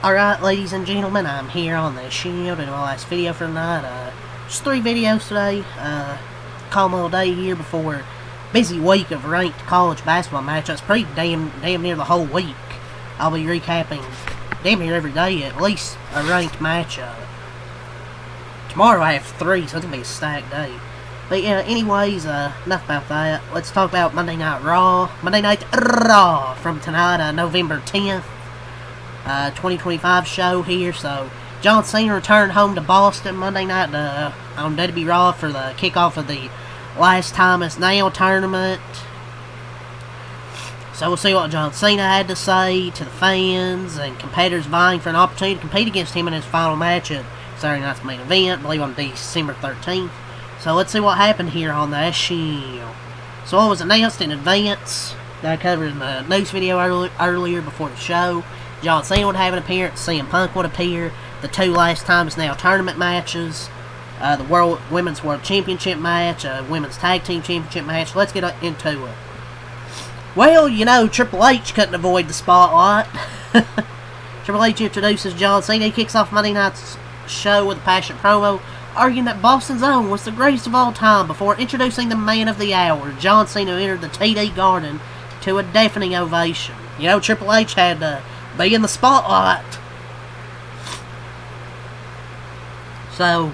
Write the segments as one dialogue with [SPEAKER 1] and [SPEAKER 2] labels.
[SPEAKER 1] Alright, ladies and gentlemen, I'm here on the Shield in my last video for tonight. Just 3 videos today. Calm little day here before busy week of ranked college basketball matchups. Pretty damn near the whole week. I'll be recapping damn near every day at least a ranked matchup. Tomorrow I have 3, so it's gonna be a stacked day. But yeah, anyways, enough about that. Let's talk about Monday Night Raw. Monday Night Raw from tonight, November 10th. 2025 show here. So John Cena returned home to Boston Monday night on WWE Raw for the kickoff of the Last Time Is Now tournament. So we'll see what John Cena had to say to the fans and competitors vying for an opportunity to compete against him in his final match at Saturday night's main event, I believe on December 13th. So let's see what happened here on the Shield. So it was announced in advance that I covered in the news video earlier before the show. John Cena would have an appearance, CM Punk would appear, the 2 Last Time Is Now tournament matches, the Women's World Championship match, Women's Tag Team Championship match. Let's get into it. Well, you know, Triple H couldn't avoid the spotlight. Triple H introduces John Cena. He kicks off Monday night's show with a passionate promo, arguing that Boston's own was the greatest of all time before introducing the man of the hour. John Cena entered the TD Garden to a deafening ovation. You know, Triple H had to be in the spotlight. So,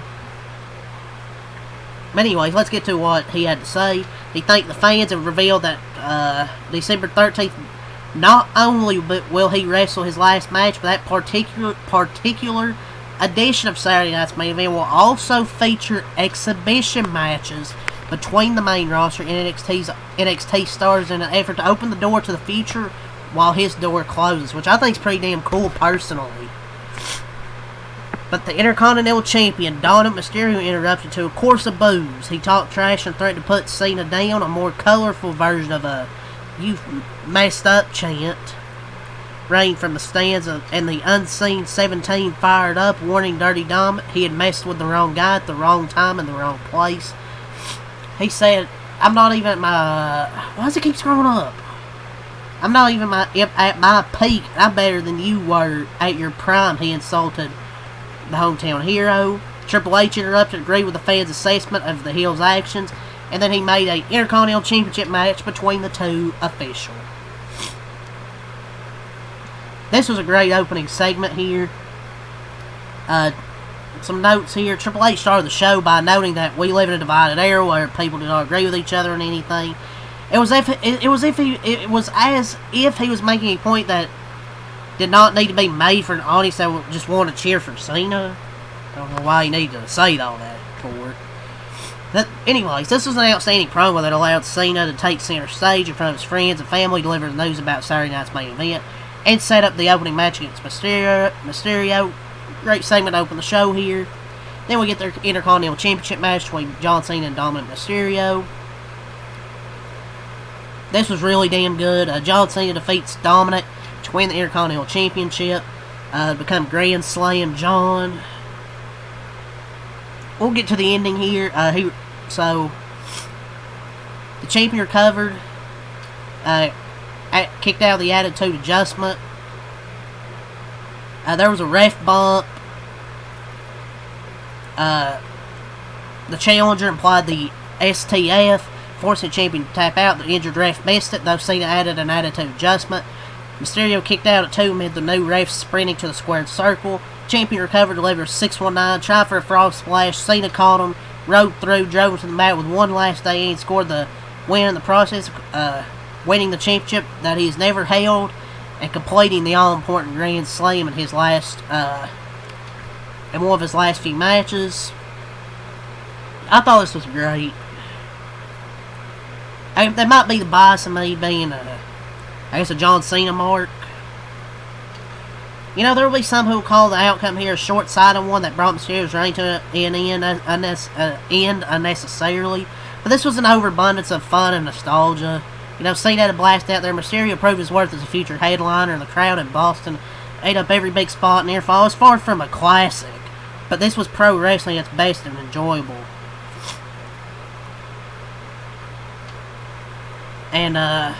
[SPEAKER 1] but anyways, let's get to what he had to say. He thanked the fans and revealed that December 13th, not only will he wrestle his last match, but that particular edition of Saturday night's main event will also feature exhibition matches between the main roster and NXT stars in an effort to open the door to the future while his door closes, which I think is pretty damn cool personally. But the Intercontinental Champion, Dominic Mysterio, interrupted to a course of boos. He talked trash and threatened to put Cena down, a more colorful version of a "you messed up" chant reigned from the stands, and the Unseen 17 fired up, warning Dirty Dom he had messed with the wrong guy at the wrong time in the wrong place. He said, "I'm not even at my..." Why does it keep scrolling up? "I'm not even at my peak. I'm better than you were at your prime," he insulted the hometown hero. Triple H interrupted, agreed with the fans' assessment of the heel's actions, and then he made a Intercontinental Championship match between the 2 officials. This was a great opening segment here. Some notes here. Triple H started the show by noting that we live in a divided era where people do not agree with each other on anything. It was as if he was making a point that did not need to be made for an audience that would just want to cheer for Cena. I don't know why he needed to say all that for. Anyways, this was an outstanding promo that allowed Cena to take center stage in front of his friends and family, deliver the news about Saturday night's main event, and set up the opening match against Mysterio. Great segment to open the show here. Then we get their Intercontinental Championship match between John Cena and Dominic Mysterio. This was really damn good. John Cena defeats Dominic to win the Intercontinental Championship, become Grand Slam John. We'll get to the ending here. So the champion recovered, kicked out of the Attitude Adjustment. There was a ref bump. The challenger implied the STF, forcing the champion to tap out. The injured ref missed it, though Cena added an Attitude Adjustment. Mysterio kicked out at 2 amid the new refs sprinting to the squared circle. Champion recovered, delivered 619, tried for a frog splash. Cena caught him, rode through, drove him to the mat with one last day and scored the win in the process, winning the championship that he's never held and completing the all-important Grand Slam in his last, in one of his last few matches. I thought this was great. There might be the bias of me being I guess a John Cena mark. You know, there will be some who will call the outcome here a short-sighted one that brought Mysterio's reign to an end unnecessarily. But this was an overabundance of fun and nostalgia. You know, Cena had a blast out there. Mysterio proved his worth as a future headliner, and the crowd in Boston ate up every big spot near fall. It was far from a classic, but this was pro wrestling at its best and enjoyable. And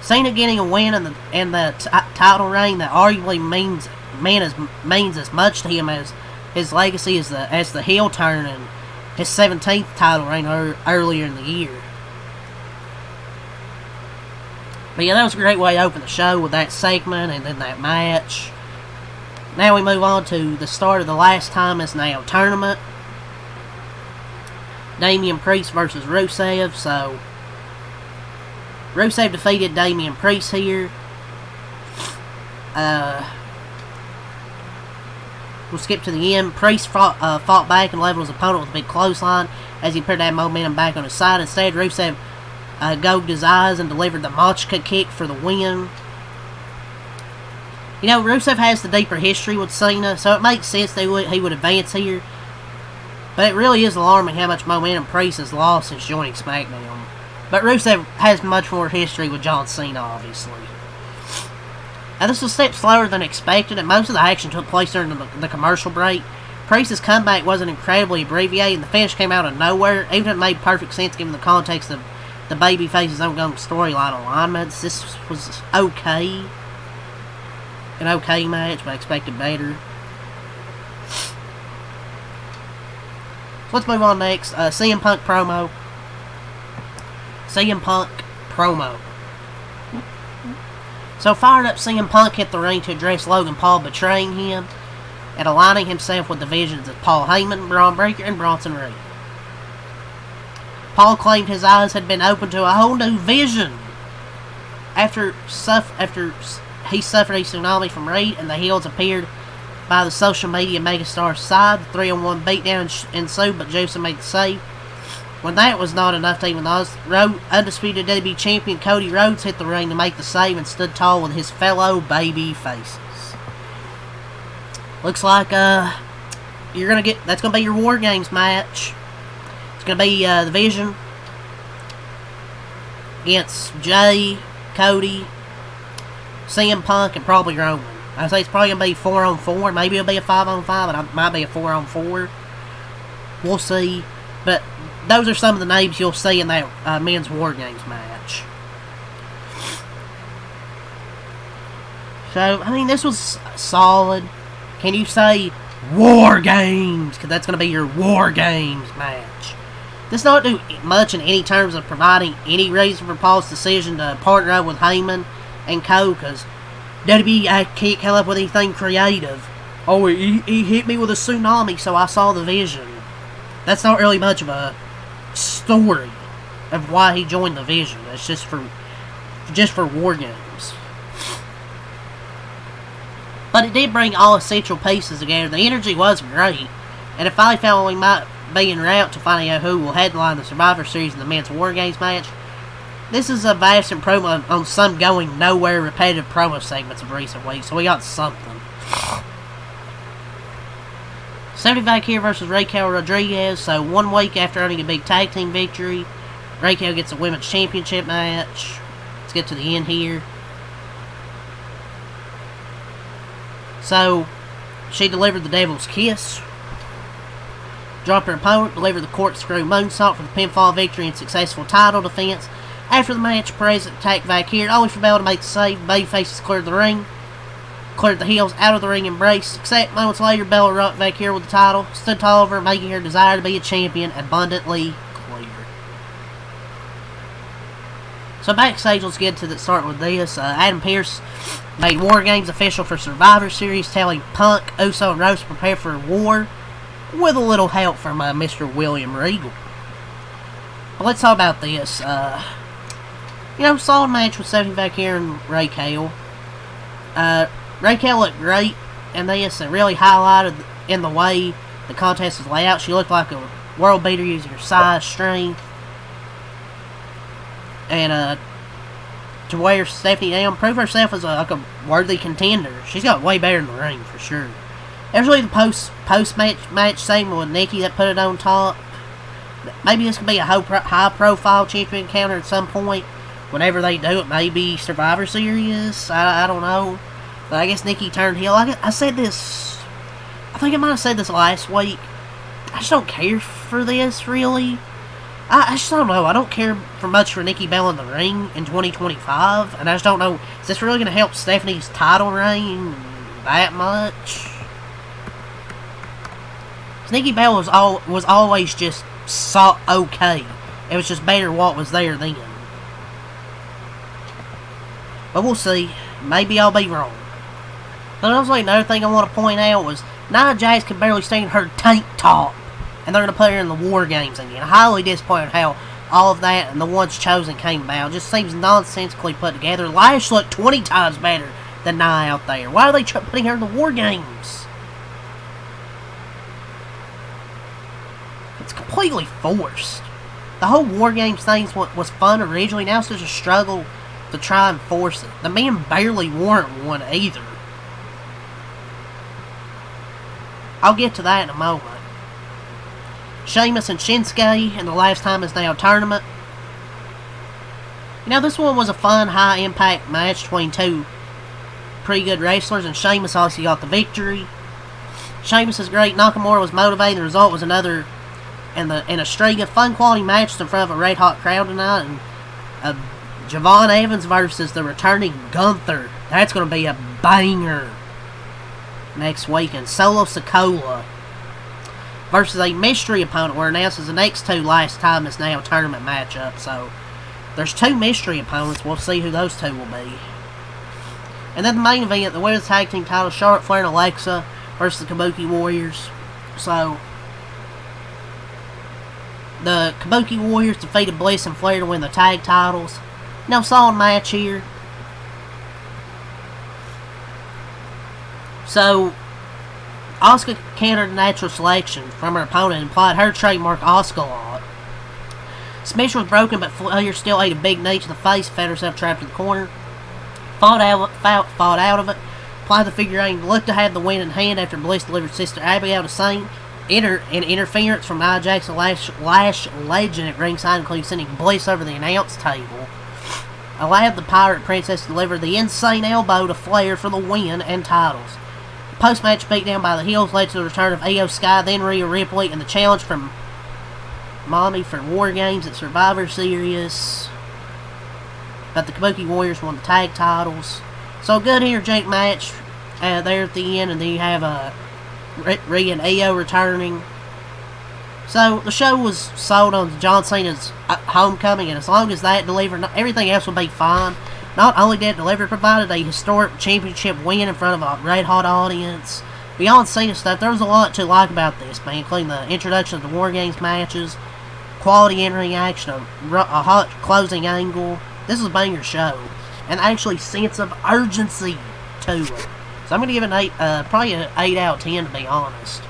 [SPEAKER 1] Cena getting a win in the title reign that arguably means as much to him as his legacy as the heel turn and his 17th title reign earlier in the year. But yeah, that was a great way to open the show with that segment and then that match. Now we move on to the start of the Last Time Is Now tournament. Damian Priest versus Rusev. So Rusev defeated Damian Priest here. We'll skip to the end. Priest fought back and leveled his opponent with a big clothesline as he put that momentum back on his side. Instead, Rusev gouged his eyes and delivered the Machka kick for the win. You know, Rusev has the deeper history with Cena, so it makes sense that he would advance here. But it really is alarming how much momentum Priest has lost since joining SmackDown. But Rusev has much more history with John Cena, obviously. Now, this was a step slower than expected, and most of the action took place during the commercial break. Priest's comeback wasn't incredibly abbreviated, and the finish came out of nowhere, even if it made perfect sense given the context of the babyface's ongoing storyline alignments. This was okay. An okay match, but I expected better. So let's move on next. CM Punk promo. CM Punk promo. So fired up, CM Punk hit the ring to address Logan Paul betraying him and aligning himself with the visions of Paul Heyman, Braun Breaker, and Bronson Reed. Paul claimed his eyes had been opened to a whole new vision after he suffered a tsunami from Reed, and the heels appeared by the social media megastar's side. The 3-on-1 beatdown ensued, but Joseph made the save. When that was not enough to even undisputed WWE Champion Cody Rhodes hit the ring to make the save and stood tall with his fellow baby faces. Looks like that's gonna be your War Games match. It's gonna be the Vision against Jay, Cody, CM Punk, and probably Roman. I say it's probably going to be 4-on-4. Maybe it'll be a 5-on-5, but it might be a 4-on-4. We'll see. But those are some of the names you'll see in that men's War Games match. So, I mean, this was solid. Can you say War Games? Because that's going to be your War Games match. This don't do much in any terms of providing any reason for Paul's decision to partner up with Heyman and Co. Because WWE can't come up with anything creative. Oh, he hit me with a tsunami, so I saw the vision. That's not really much of a story of why he joined the Vision. It's just for War Games. But it did bring all essential pieces together. The energy was great, and if I felt we might be en route to finding out who will headline the Survivor Series in the men's War Games match, this is a vast improvement on some going nowhere repetitive promo segments of recent weeks, so we got something. Sammy Vaquer versus Raquel Rodriguez. So 1 week after earning a big tag team victory, Raquel gets a women's championship match. Let's get to the end here. So she delivered the Devil's Kiss, dropped her opponent, delivered the corkscrew moonsault for the pinfall victory and successful title defense. After the match, Perez attacked Vaquer, only for Bell to make the save. Babyfaces cleared the ring, cleared the heels out of the ring embrace. Except moments later, Bella rocked Vaquer with the title, stood tall over her, making her desire to be a champion abundantly clear. So backstage, let's get to the start with this. Adam Pearce made War Games official for Survivor Series, telling Punk, Uso, and Rose to prepare for war, with a little help from Mr. William Regal. But let's talk about this. Solid match with Sammy Vaquer and Raquel. Raquel looked great in this and really highlighted in the way the contest was laid out. She looked like a world beater using her size, strength, and to wear Stephanie down, prove herself as a worthy contender. She's got way better in the ring for sure. There's really the post match segment with Nikki that put it on top. Maybe this could be a high profile champion encounter at some point. Whenever they do it, maybe Survivor Series. I don't know. But I guess Nikki turned heel. I said this. I think I might have said this last week. I just don't care for this, really. I just don't know. I don't care for much for Nikki Bella in the ring in 2025, and I just don't know. Is this really going to help Stephanie's title reign that much? Nikki Bella was always just okay. It was just better what was there then. But we'll see. Maybe I'll be wrong. But also, another thing I want to point out was Nia Jax can barely stand her tank top, and they're going to put her in the War Games again. Highly disappointed how all of that and the ones chosen came about. It just seems nonsensically put together. Lash looked 20 times better than Nia out there. Why are they putting her in the War Games? It's completely forced. The whole War Games thing was fun originally. Now it's just a struggle to try and force it. The men barely warrant one either. I'll get to that in a moment. Sheamus and Shinsuke in the Last Time Is Now tournament. You know, this one was a fun, high-impact match between two pretty good wrestlers, and Sheamus also got the victory. Sheamus is great. Nakamura was motivated. The result was another in a string of fun, quality matches in front of a red-hot crowd tonight. And Javon Evans versus the returning Gunther. That's going to be a banger next week. And Solo Sikoa versus a mystery opponent were announced as the next two Last Time Is Now tournament matchups. So there's two mystery opponents. We'll see who those two will be. And then the main event, the women's tag team title, Charlotte Flair and Alexa versus the Kabuki Warriors. So the Kabuki Warriors defeated Bliss and Flair to win the tag titles. No solid match here. So Asuka countered a natural selection from her opponent and applied her trademark Asuka Lock. Submission was broken, but Flair still ate a big knee to the face, found herself trapped in the corner. Fought out of it, applied the figure eight, and looked to have the win in hand after Bliss delivered Sister Abigail to Saint. Interference from Nia Jax and Lash Legend at ringside, including sending Bliss over the announce table, allowed the Pirate Princess to deliver the insane elbow to Flair for the win and titles. The post-match beatdown by the heels led to the return of Io Sky, then Rhea Ripley, and the challenge from Mommy for War Games at Survivor Series. But the Kabuki Warriors won the tag titles. So a good interject match there at the end, and then you have Rhea and Io returning. So the show was sold on John Cena's homecoming, and as long as that delivered, everything else will be fine. Not only did it deliver, it provided a historic championship win in front of a red-hot audience. Beyond Cena stuff, there was a lot to like about this, man, including the introduction of the War Games matches, quality in-ring action, a hot closing angle. This is a banger show, and actually sense of urgency to it. So I'm going to give it probably an 8 out of 10, to be honest.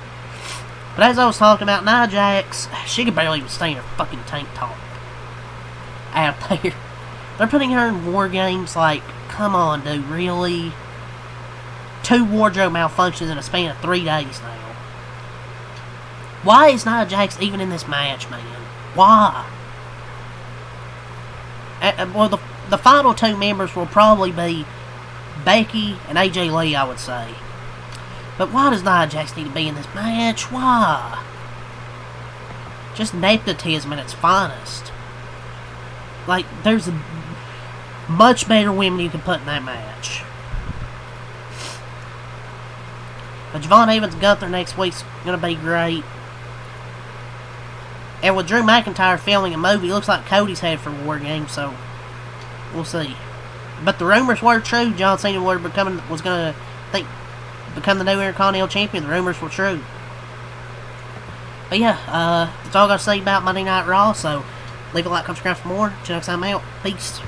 [SPEAKER 1] But as I was talking about, Nia Jax, she could barely even stay in her fucking tank top out there. They're putting her in War Games, like, come on, dude, really? 2 wardrobe malfunctions in a span of 3 days now. Why is Nia Jax even in this match, man? Why? Well, the final 2 members will probably be Becky and AJ Lee, I would say. But why does Nia Jax need to be in this match? Why? Just nepotism at its finest. Like, there's much better women you can put in that match. But Javon Evans and Gunther next week's going to be great. And with Drew McIntyre filming a movie, it looks like Cody's headed for War Games, so we'll see. But the rumors were true. John Cena was going to become the new Intercontinental Champion. The rumors were true. But yeah, that's all I got to say about Monday Night Raw. So leave a like, subscribe for more. Until next time, I'm out. Peace.